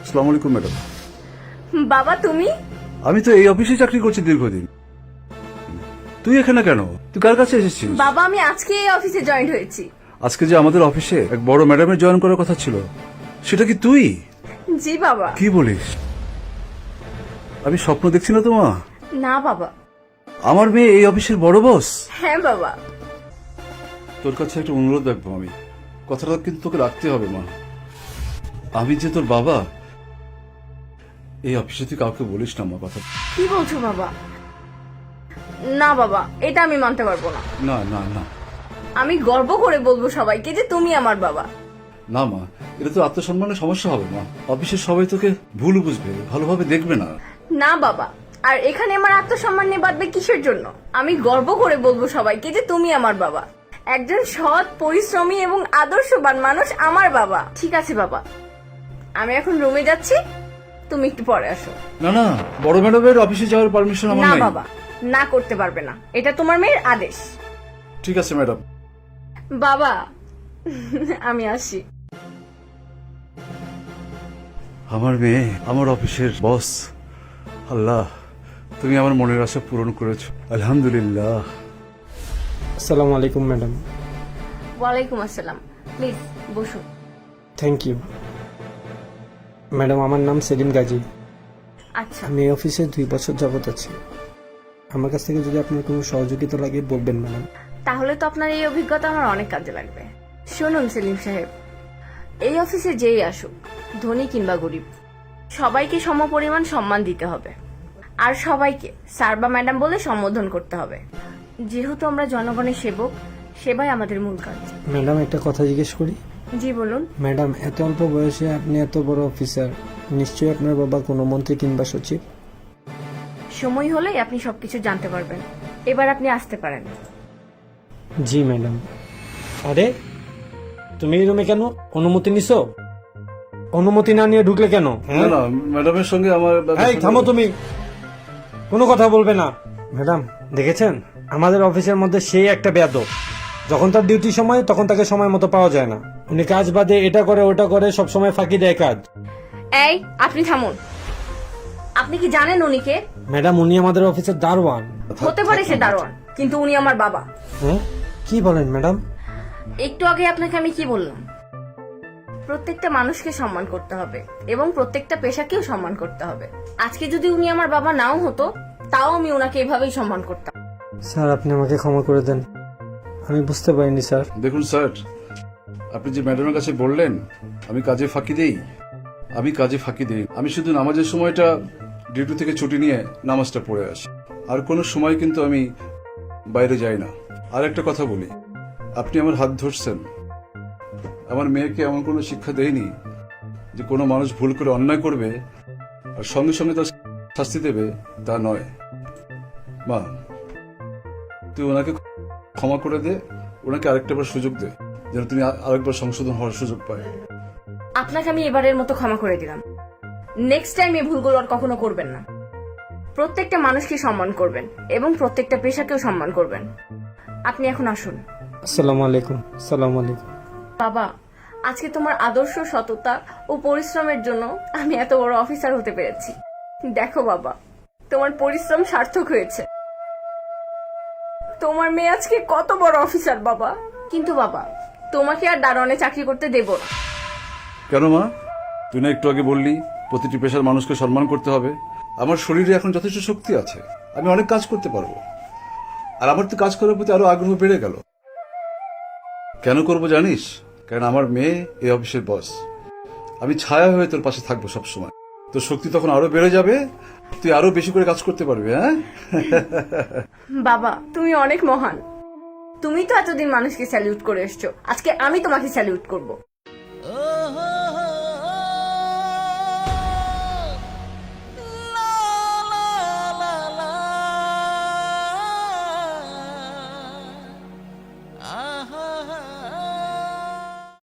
আসসালামু আলাইকুম ম্যাডাম। বাবা তুমি? আমি তো এই অফিসে চাকরি করছি দীর্ঘদিন। তুই এখানে কেন? তুই কার কাছে এসেছিস? বাবা আমি আজকে এই অফিসে জয়েন হয়েছি। আজকে যে আমাদের অফিসে এক বড় ম্যাডামের জয়েন করার কথা ছিল, সেটা কি তুই? জি বাবা। কি বলিস? আমি স্বপ্ন দেখছি না তো মা? না বাবা। আমার মেয়ে এই অফিসের বড় বস? হ্যাঁ বাবা। তোর কাছে একটা অনুরোধ রাখবো আমি, কথাটা কিন্তু তোকে রাখতে হবে মা। আমি যে তোর বাবা, এই অফিসে তুই কাউকে বলিস না মা কথা। কি বলছো বাবা? না বাবা, এটা আমি মানতে পারবো না। না না না আমি গর্ব করে বলবো সবাইকে যে তুমি আমার বাবা। না মা, এটা তো আত্মসম্মানের সমস্যা হবে মা। অফিসের সবাই তোকে ভুল বুঝবে, ভালোভাবে দেখবে না। না বাবা, আর এখানে আমার আত্মসম্মান নিয়ে বাঁধবে কিসের জন্য? আমি গর্ব করে বলবো সবাইকে যে তুমি আমার বাবা। একজন সৎ, পরিশ্রমী এবং আদর্শবান মানুষ আমার বাবা। ঠিক আছে বাবা, আমি এখন রুমে যাচ্ছি, তুমি একটু পরে আসো। না না, বড় ম্যাডামের অফিসে যাওয়ার পারমিশন আমার না নাই। বাবা, না করতে পারবে না, এটা তোমার মেয়ের আদেশ। ঠিক আছে ম্যাডাম। বাবা আমি আসি। আমার মেয়ে আমার অফিসের বস। আল্লাহ, তুমি আমার মনের আশা পূরণ করেছো, আলহামদুলিল্লাহ। আসসালামু আলাইকুম ম্যাডাম। ওয়ালাইকুম আসসালাম, প্লিজ বসুন। Thank you madam. আমার নাম সেলিম গাজী। আচ্ছা, আমি এই অফিসে 2 বছর যাবত আছি। আমার কাছ থেকে যদি আপনার কোনো সহযোগিতা লাগে বলবেন ম্যাডাম। তাহলে তো আপনার এই অভিজ্ঞতা আমার অনেক কাজে লাগবে। শুনুন সেলিম সাহেব, এই অফিসে যেই আসুক, ধনী কিংবা গরিব, সবাইকে সমপরিমাণ সম্মান দিতে হবে। আর সবাইকে স্যার বা ম্যাডাম বলে সম্বোধন করতে হবে। যেহেতু আমরা জনগণের সেবক, সেবাই আমাদের মূল কাজ। ম্যাডাম একটা কথা জিজ্ঞেস করি? জি বলুন। ম্যাডাম, এত অল্প বয়সে আপনি এত বড় অফিসার, নিশ্চয়ই আপনার বাবা কোনো মন্ত্রী কিংবা সচিব? সময় হলেই আপনি সবকিছু জানতে পারবেন। এবার আপনি আসতে পারেন। জি ম্যাডাম। আরে তুমি এই রুমে কেন? অনুমতি নিছো? অনুমতি না নিয়ে ঢুকলে কেন? না না, ম্যাডামের সঙ্গে আমার এই থামো, তুমি কোনো কথা বলবে না। ম্যাডাম দেখেছেন, আমাদের অফিসের মধ্যে সেই একটা বেয়াদব। যখন তার ডিউটি সময়, তখন তাকে সময় মতো পাওয়া যায় না। উনি কাজ বাদে এটা করে ওটা করে, সব সময় ফাঁকি দেয় কাজ। এই আপনি থামুন। আপনি কি জানেন উনি কে? ম্যাডাম, উনি আমাদের অফিসের দারোয়ান। হতে পারে সে দারোয়ান, কিন্তু উনি আমার বাবা। হ্যাঁ, কি বলেন ম্যাডাম? একটু আগে আপনাকে আমি কি বললাম? প্রত্যেকটা মানুষকে সম্মান করতে হবে এবং প্রত্যেকটা পেশাকেও সম্মান করতে হবে। আজকে যদি উনি আমার বাবা নাও হতো, তাও আমি ওনাকে এভাবেই সম্মান করতাম। স্যার, আপনি আমাকে ক্ষমা করে দেন, আমি বুঝতে পারিনি স্যার। দেখুন স্যার, আপনি যে ম্যাডামের কাছে বললেন আমি কাজে ফাঁকি দেই, আমি কাজে ফাঁকি দেই। আমি শুধু নামাজের সময়টা ডিউটি থেকে ছুটি নিয়ে নামাজটা পড়ে আসি, আর কোনো সময় কিন্তু আমি বাইরে যাই না। আর একটা কথা বলি, আপনি আমার হাত ধরছেন, আমার মেয়েকে এমন কোনো শিক্ষা দেয়নি যে কোনো মানুষ ভুল করে অন্যায় করবে আর সঙ্গে সঙ্গে তার শাস্তি দেবে, তা নয়। মা, তুই ওনাকে ক্ষমা করে দে, ওনাকে আরেকটাবার সুযোগ দে, যেন তিনি আরেকবার সংশোধন হওয়ার সুযোগ পায়। আপনাকে আমি এবারের মতো ক্ষমা করে দিলাম। নেক্সট টাইম এই ভুলগুলো আর কখনো করবেন না। প্রত্যেকটা মানুষকে সম্মান করবেন এবং প্রত্যেকটা পেশাকেও সম্মান করবেন। আপনি এখন আসুন। আসসালামু আলাইকুম। আসসালামু আলাইকুম। বাবা, আজকে তোমার আদর্শ, সততা ও পরিশ্রমের জন্য আমি এত বড় অফিসার হতে পেরেছি। দেখো বাবা, তোমার পরিশ্রম সার্থক হয়েছে। তোমার মেয়ে আজকে কত বড় অফিসার বাবা। কিন্তু বাবা, তোমাকে আর দারোয়ানে চাকরি করতে দেব না। কেন মা? তুই না একটু আগে বললি প্রতিটি পেশার মানুষকে সম্মান করতে হবে। আমার শরীরে এখন যথেষ্ট শক্তি আছে, আমি অনেক কাজ করতে পারবো। আর আমার তো কাজ করার প্রতি আরো আগ্রহ বেড়ে গেল। কেন করব জানিস? কারণ আমার মেয়ে এই অফিসের বস। আমি ছায়া হয়ে তোর পাশে থাকবো সবসময়। তোর শক্তি তখন আরো বেড়ে যাবে, তুই আরো বেশি করে কাজ করতে পারবি। হ্যাঁ বাবা, তুমি অনেক মহান। তুমি তো এতদিন মানুষকে স্যালিউট করে এসছো, আজকে আমি তোমাকে স্যালিউট করব।